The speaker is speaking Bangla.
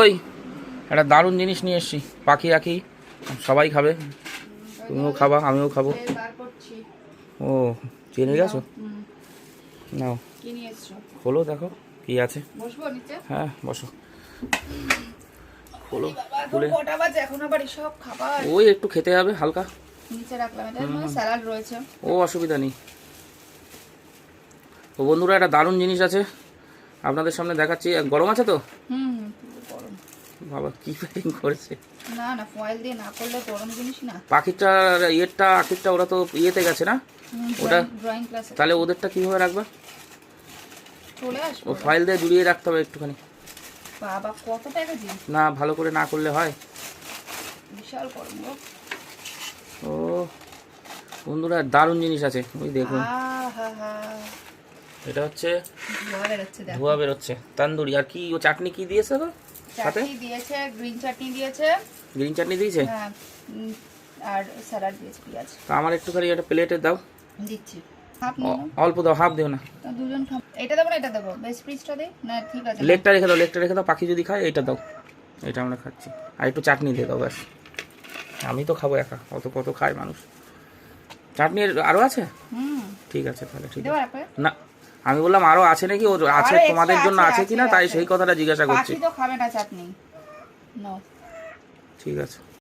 ওই একটা দারুণ জিনিস নিয়ে এসছি, পাখি আঁকি সবাই খাবে, তুমিও খাবা আমিও খাবো। ও চিনে গেছো? নাও খোলো, দেখো কি আছে। হ্যাঁ বসো, খোলো খুলে। ওই একটু খেতে হবে হালকা, ও অসুবিধা নেই। তো বন্ধুরা একটা দারুণ জিনিস আছে আপনাদের সামনে দেখাচ্ছি। গরম আছে তো? বাবা কি প্যাকিং করেছে! না না ফয়েল দিয়ে না করলে গরম জিনিস না। পাখিটা ইয়েটা আখিরটা ওরা তো ইয়েতে গেছে না, ওটা ড্রয়িং ক্লাসে। তাহলে ওদেরটা কিভাবে রাখবা? চলে আসবে, ও ফাইল দিয়ে জুড়িয়ে রাখতে হবে একটুখানি। বাবা কত প্যাকেজিং! না ভালো করে না করলে হয়। বিশাল গরম গো। ও বন্ধুরা দারুণ জিনিস আছে, ওই দেখুন। এটা হচ্ছে ধোয়া বেরোচ্ছে, দেখো ধোয়া বেরোচ্ছে তান্দুরি। আর কি ও চাটনি কি দিয়েছে গো সাথে? চাটনি দিয়েছে, গ্রিন চাটনি দিয়েছে। গ্রিন চাটনি দিয়েছে, হ্যাঁ, আর স্যালাড দিয়েছে, পেঁয়াজ। তো আমার একটুখানি একটা প্লেটে দাও। দিচ্ছি, হাফ নিও না। অল্প দাও, হাফ দিও না। তো দুজন খাবো। এটা দেবো না এটা দেবো? বেস্ট পিসটা দেই না? ঠিক আছে, লেগটা রেখে দাও, লেগটা রেখে দাও, পাখি যদি খায় এটা দাও, এটা আমরা খাচ্ছি। আর একটু চাটনি দিয়ে দাও ব্যাস। আমি তো খাবো একা, অত কত খায় মানুষ। চাটনি আরো আছে? ঠিক আছে তাহলে, ঠিক আছে। না আমি বললাম আরো আছে নাকি, ও আছে তোমাদের জন্য আছে কিনা, তাই সেই কথাটা জিজ্ঞাসা করছি। পাখি তো খাবে না চাটনি। নো, ঠিক আছে।